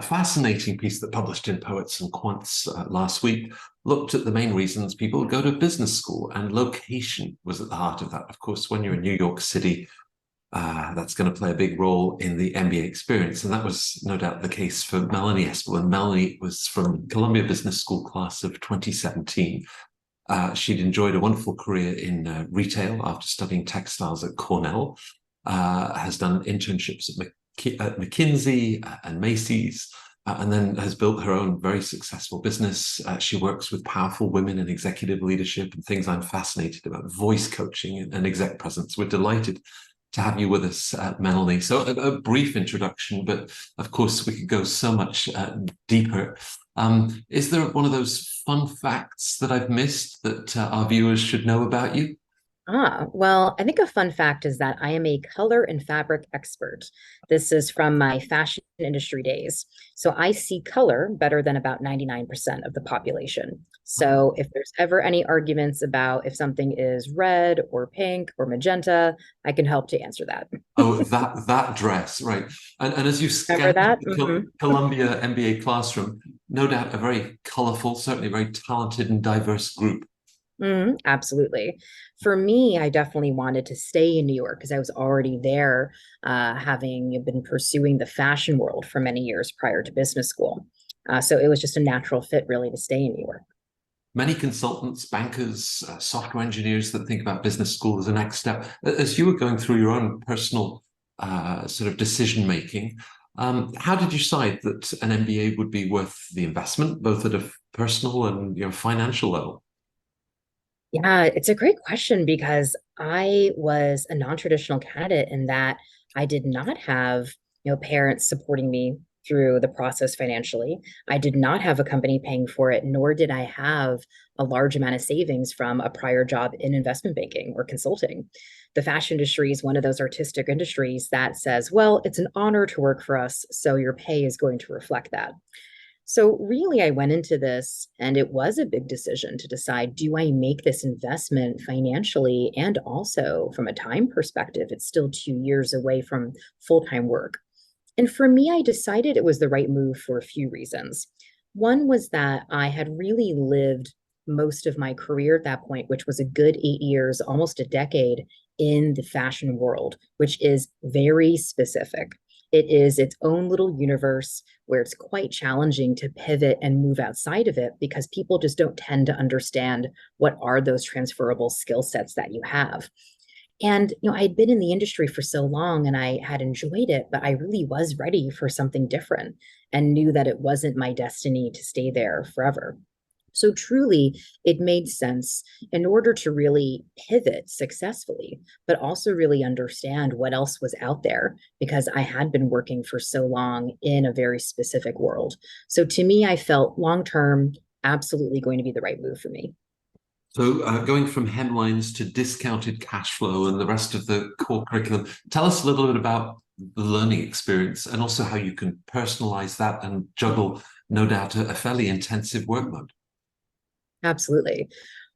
fascinating piece that published in Poets and Quants last week looked at the main reasons people go to business school, and location was at the heart of that. Of course, when you're in New York City, that's going to play a big role in the MBA experience. And that was no doubt the case for Melanie Espeland. Melanie was from Columbia Business School class of 2017. She'd enjoyed a wonderful career in retail after studying textiles at Cornell, has done internships at McKinsey and Macy's, and then has built her own very successful business. She works with powerful women in executive leadership and things I'm fascinated about, voice coaching and exec presence. We're delighted to have you with us, Melanie. So a brief introduction, but of course we could go so much deeper. Is there one of those fun facts that I've missed that our viewers should know about you? Well, I think a fun fact is that I am a color and fabric expert. This is from my fashion industry days. So I see color better than about 99% of the population. So if there's ever any arguments about if something is red or pink or magenta, I can help to answer that. Oh, that dress, right. And as you Remember scan that? the Columbia MBA classroom, no doubt a very colorful, certainly very talented and diverse group. Absolutely. For me, I definitely wanted to stay in New York because I was already there, having been pursuing the fashion world for many years prior to business school. So it was just a natural fit, really, to stay in New York. Many consultants, bankers, software engineers that think about business school as a next step. As you were going through your own personal sort of decision making, how did you decide that an MBA would be worth the investment, both at a personal and financial level? Yeah, it's a great question because I was a non-traditional candidate in that I did not have, parents supporting me through the process financially. I did not have a company paying for it, nor did I have a large amount of savings from a prior job in investment banking or consulting. The fashion industry is one of those artistic industries that says, well, it's an honor to work for us, so your pay is going to reflect that. So really, I went into this and it was a big decision to decide, do I make this investment financially and also from a time perspective? It's still 2 years away from full-time work. And for me, I decided it was the right move for a few reasons. One was that I had really lived most of my career at that point, which was a good 8 years, almost a decade in the fashion world, which is very specific. It is its own little universe where it's quite challenging to pivot and move outside of it because people just don't tend to understand what are those transferable skill sets that you have. And I'd been in the industry for so long and I had enjoyed it, but I really was ready for something different and knew that it wasn't my destiny to stay there forever. So truly, it made sense in order to really pivot successfully, but also really understand what else was out there because I had been working for so long in a very specific world. So to me, I felt long term, absolutely going to be the right move for me. So going from hemlines to discounted cash flow and the rest of the core curriculum, tell us a little bit about the learning experience and also how you can personalize that and juggle, no doubt, a fairly intensive work mode. Absolutely.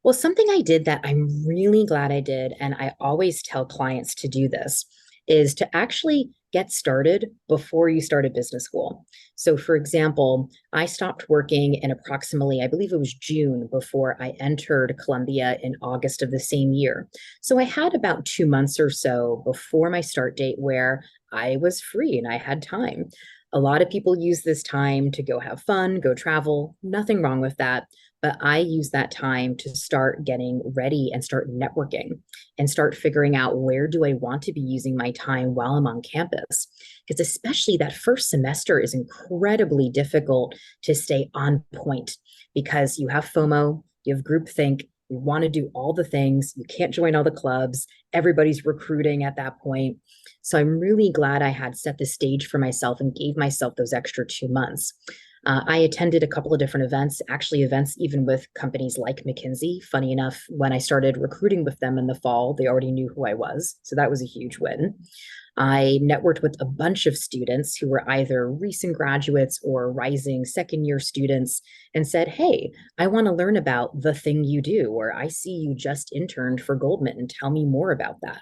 Well, something I did that I'm really glad I did, and I always tell clients to do this, is to actually get started before you start a business school. So, for example, I stopped working in approximately, I believe it was June before I entered Columbia in August of the same year. So, I had about 2 months or so before my start date where I was free and I had time. A lot of people use this time to go have fun, go travel, nothing wrong with that. But I use that time to start getting ready and start networking and start figuring out where do I want to be using my time while I'm on campus. Because especially that first semester is incredibly difficult to stay on point because you have FOMO, you have groupthink, you want to do all the things, you can't join all the clubs, everybody's recruiting at that point. So I'm really glad I had set the stage for myself and gave myself those extra 2 months. I attended a couple of different events, actually events even with companies like McKinsey. Funny enough, when I started recruiting with them in the fall, they already knew who I was. So that was a huge win. I networked with a bunch of students who were either recent graduates or rising second year students and said, hey, I want to learn about the thing you do, or I see you just interned for Goldman and tell me more about that.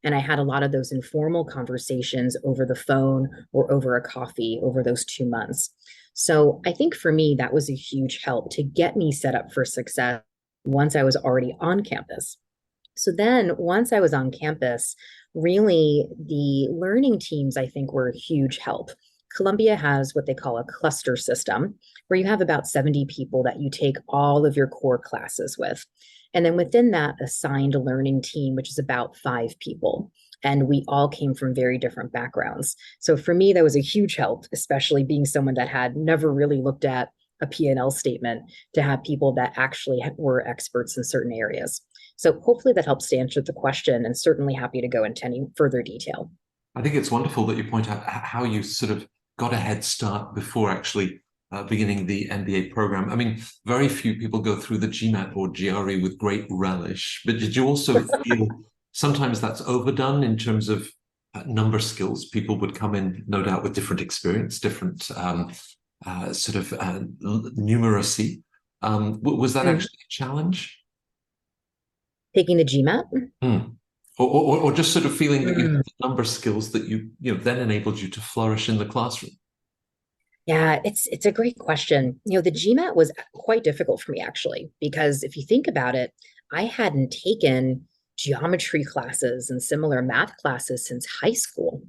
And I had a lot of those informal conversations over the phone or over a coffee over those 2 months. So I think for me, that was a huge help to get me set up for success once I was already on campus. So then once I was on campus, really the learning teams, I think, were a huge help. Columbia has what they call a cluster system, where you have about 70 people that you take all of your core classes with. And then within that assigned learning team, which is about 5 people. And we all came from very different backgrounds. So for me, that was a huge help, especially being someone that had never really looked at a P&L statement, to have people that actually were experts in certain areas. So hopefully that helps to answer the question, and certainly happy to go into any further detail. I think it's wonderful that you point out how you sort of got a head start before actually beginning the MBA program. I mean, very few people go through the GMAT or GRE with great relish, but did you also feel sometimes that's overdone in terms of number skills? People would come in, no doubt, with different experience, different sort of numeracy. Was that actually a challenge? Taking the GMAT? Mm. Or just sort of feeling that you had the number skills that then enabled you to flourish in the classroom. Yeah, it's a great question. The GMAT was quite difficult for me actually, because if you think about it, I hadn't taken geometry classes and similar math classes since high school.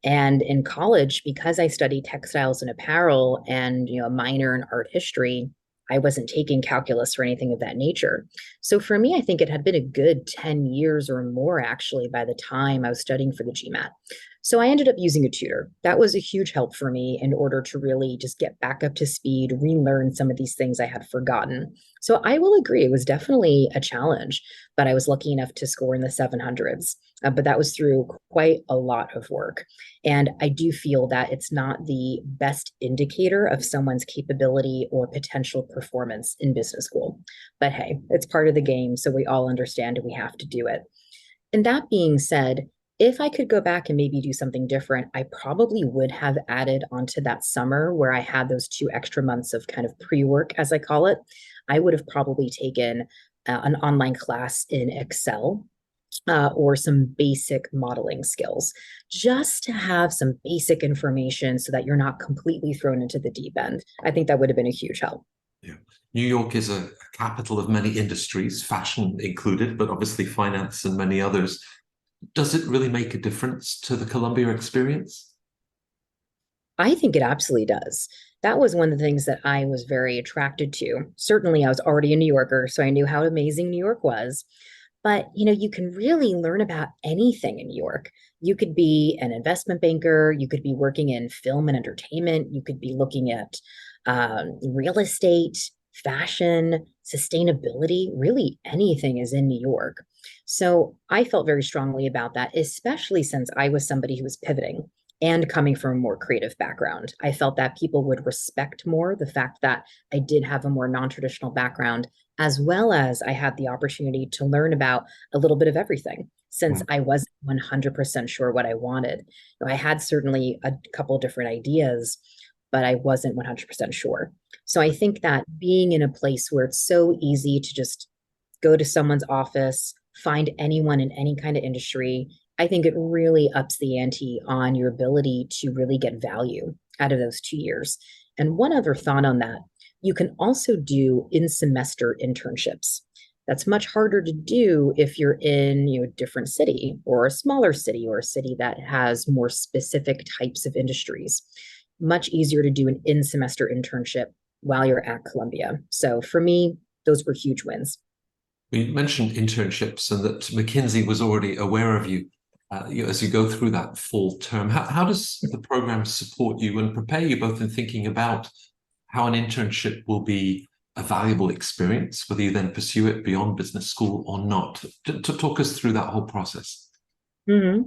And in college, because I studied textiles and apparel and a minor in art history, I wasn't taking calculus or anything of that nature. So for me, I think it had been a good 10 years or more actually by the time I was studying for the GMAT. So I ended up using a tutor. That was a huge help for me in order to really just get back up to speed, relearn some of these things I had forgotten. So I will agree, it was definitely a challenge, but I was lucky enough to score in the 700s. But that was through quite a lot of work. And I do feel that it's not the best indicator of someone's capability or potential performance in business school. But hey, it's part of the game. So we all understand we have to do it. And that being said, if I could go back and maybe do something different, I probably would have added onto that summer where I had those 2 extra months of kind of pre-work, as I call it. I would have probably taken an online class in Excel or some basic modeling skills, just to have some basic information so that you're not completely thrown into the deep end. I think that would have been a huge help. Yeah. New York is a capital of many industries, fashion included, but obviously finance and many others. Does it really make a difference to the Columbia experience? I think it absolutely does. That was one of the things that I was very attracted to. Certainly, I was already a New Yorker, so I knew how amazing New York was. But you can really learn about anything in New York. You could be an investment banker, you could be working in film and entertainment, you could be looking at real estate, fashion, sustainability, really anything is in New York. So I felt very strongly about that, especially since I was somebody who was pivoting and coming from a more creative background. I felt that people would respect more the fact that I did have a more non-traditional background, as well as I had the opportunity to learn about a little bit of everything since I wasn't 100% sure what I wanted. I had certainly a couple different ideas, but I wasn't 100% sure. So I think that being in a place where it's so easy to just go to someone's office, find anyone in any kind of industry, I think it really ups the ante on your ability to really get value out of those 2 years. And one other thought on that, you can also do in-semester internships. That's much harder to do if you're in a different city or a smaller city or a city that has more specific types of industries. Much easier to do an in-semester internship while you're at Columbia. So for me, those were huge wins. You mentioned internships and that McKinsey was already aware of you, as you go through that fall term. How does the program support you and prepare you both in thinking about how an internship will be a valuable experience, whether you then pursue it beyond business school or not? To talk us through that whole process. Mm-hmm.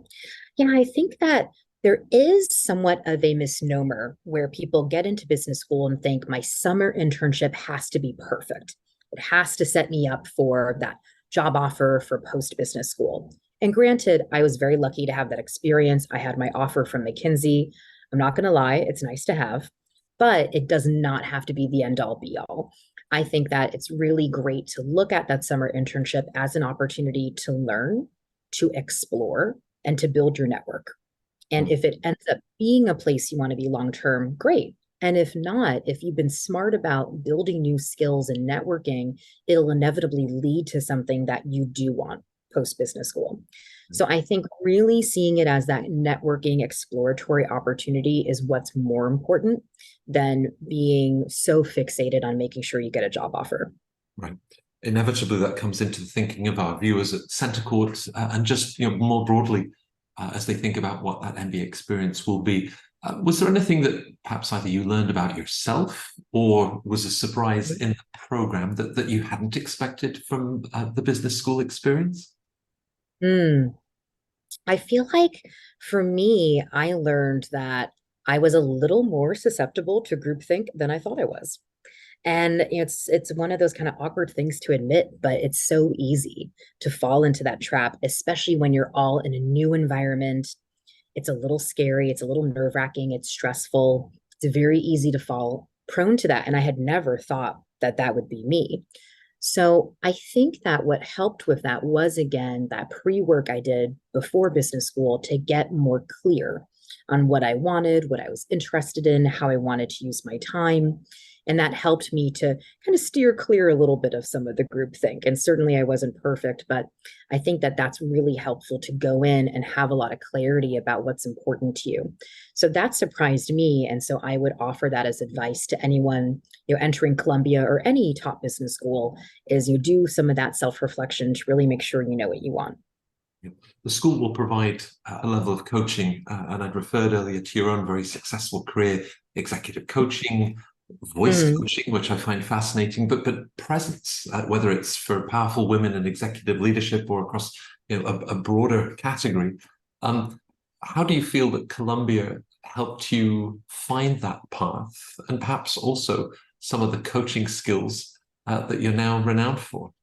Yeah, I think that there is somewhat of a misnomer where people get into business school and think my summer internship has to be perfect. It has to set me up for that job offer for post business school. And granted, I was very lucky to have that experience. I had my offer from McKinsey. I'm not going to lie, it's nice to have, but it does not have to be the end all be all. I think that it's really great to look at that summer internship as an opportunity to learn, to explore, and to build your network. And if it ends up being a place you want to be long term, great. And if not, if you've been smart about building new skills and networking, it'll inevitably lead to something that you do want post business school. So I think really seeing it as that networking exploratory opportunity is what's more important than being so fixated on making sure you get a job offer. Right. Inevitably, that comes into the thinking of our viewers at Centre Court, and just more broadly, as they think about what that MBA experience will be. Was there anything that perhaps either you learned about yourself or was a surprise in the program that you hadn't expected from the business school experience? Mm. I feel like for me, I learned that I was a little more susceptible to groupthink than I thought I was. And it's one of those kind of awkward things to admit, but it's so easy to fall into that trap, especially when you're all in a new environment. It's a little scary, it's a little nerve-wracking, it's stressful. It's very easy to fall prone to that. And I had never thought that that would be me. So I think that what helped with that was, again, that pre-work I did before business school to get more clear on what I wanted, what I was interested in, how I wanted to use my time. And that helped me to kind of steer clear a little bit of some of the group think. And certainly I wasn't perfect, but I think that that's really helpful to go in and have a lot of clarity about what's important to you. So that surprised me. And so I would offer that as advice to anyone, entering Columbia or any top business school, is you do some of that self-reflection to really make sure you know what you want. The school will provide a level of coaching, and I'd referred earlier to your own very successful career, executive coaching, voice Mm. coaching, which I find fascinating, but presence, whether it's for powerful women in executive leadership or across a broader category. How do you feel that Columbia helped you find that path, and perhaps also some of the coaching skills that you're now renowned for?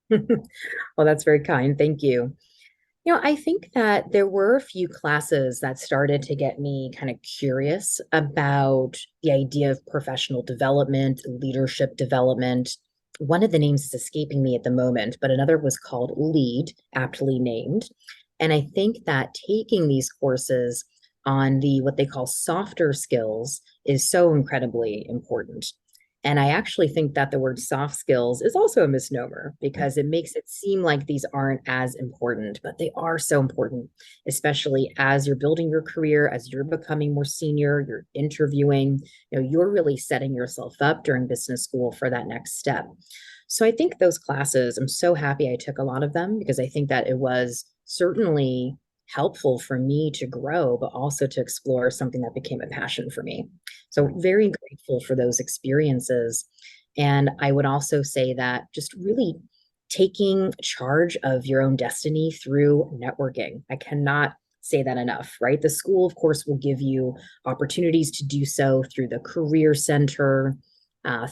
Well, that's very kind. Thank you. I think that there were a few classes that started to get me kind of curious about the idea of professional development, leadership development. One of the names is escaping me at the moment, but another was called Lead, aptly named. And I think that taking these courses on the what they call softer skills is so incredibly important. And I actually think that the word soft skills is also a misnomer because it makes it seem like these aren't as important, but they are so important, especially as you're building your career, as you're becoming more senior, you're interviewing, you're really setting yourself up during business school for that next step. So I think those classes, I'm so happy I took a lot of them because I think that it was certainly helpful for me to grow, but also to explore something that became a passion for me. So very grateful for those experiences. And I would also say that just really taking charge of your own destiny through networking. I cannot say that enough, right? The school, of course, will give you opportunities to do so through the career center,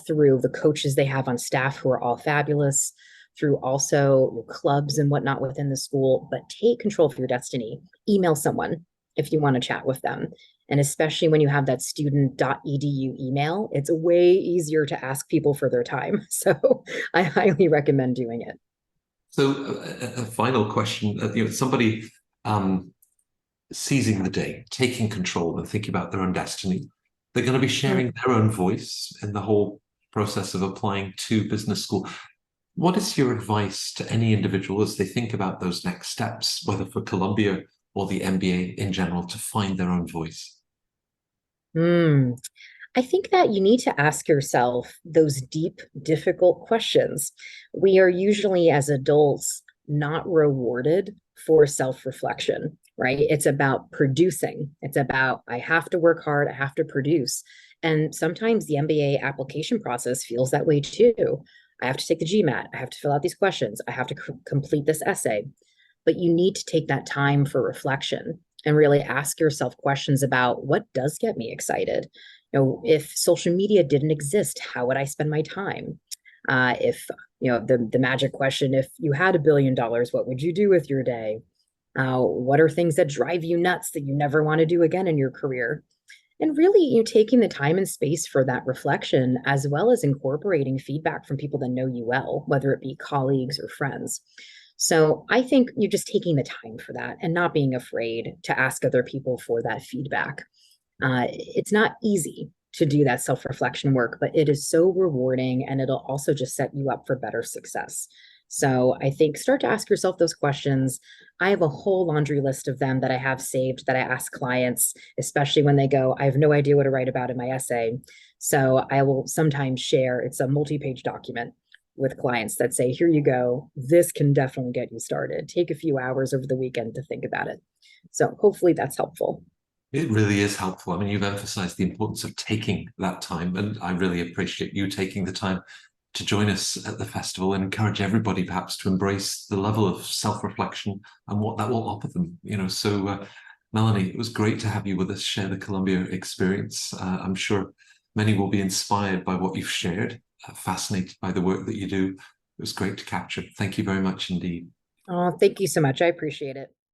through the coaches they have on staff who are all fabulous, through also clubs and whatnot within the school. But take control of your destiny. Email someone if you want to chat with them. And especially when you have that student.edu email, it's way easier to ask people for their time. So I highly recommend doing it. So, a final question: somebody seizing the day, taking control, and thinking about their own destiny. They're going to be sharing their own voice in the whole process of applying to business school. What is your advice to any individual as they think about those next steps, whether for Columbia or the MBA in general, to find their own voice? Mm. I think that you need to ask yourself those deep, difficult questions. We are usually, as adults, not rewarded for self reflection, right? It's about producing. It's about, I have to work hard, I have to produce. And sometimes the MBA application process feels that way too. I have to take the GMAT, I have to fill out these questions, I have to complete this essay. But you need to take that time for reflection and really ask yourself questions about what does get me excited. If social media didn't exist, how would I spend my time? If the magic question, if you had $1 billion, what would you do with your day? What are things that drive you nuts that you never want to do again in your career? And really, taking the time and space for that reflection, as well as incorporating feedback from people that know you well, whether it be colleagues or friends. So I think you're just taking the time for that and not being afraid to ask other people for that feedback. It's not easy, to do that self-reflection work, but it is so rewarding and it'll also just set you up for better success. So I think start to ask yourself those questions. I have a whole laundry list of them that I have saved that I ask clients, especially when they go, I have no idea what to write about in my essay. So I will sometimes share, it's a multi-page document with clients that say, here you go. This can definitely get you started. Take a few hours over the weekend to think about it. So hopefully that's helpful. It really is helpful. I mean, you've emphasized the importance of taking that time, and I really appreciate you taking the time to join us at the festival and encourage everybody perhaps to embrace the level of self-reflection and what that will offer them. Melanie, it was great to have you with us, share the Columbia experience. I'm sure many will be inspired by what you've shared, fascinated by the work that you do. It was great to capture. Thank you very much indeed. Oh, thank you so much. I appreciate it.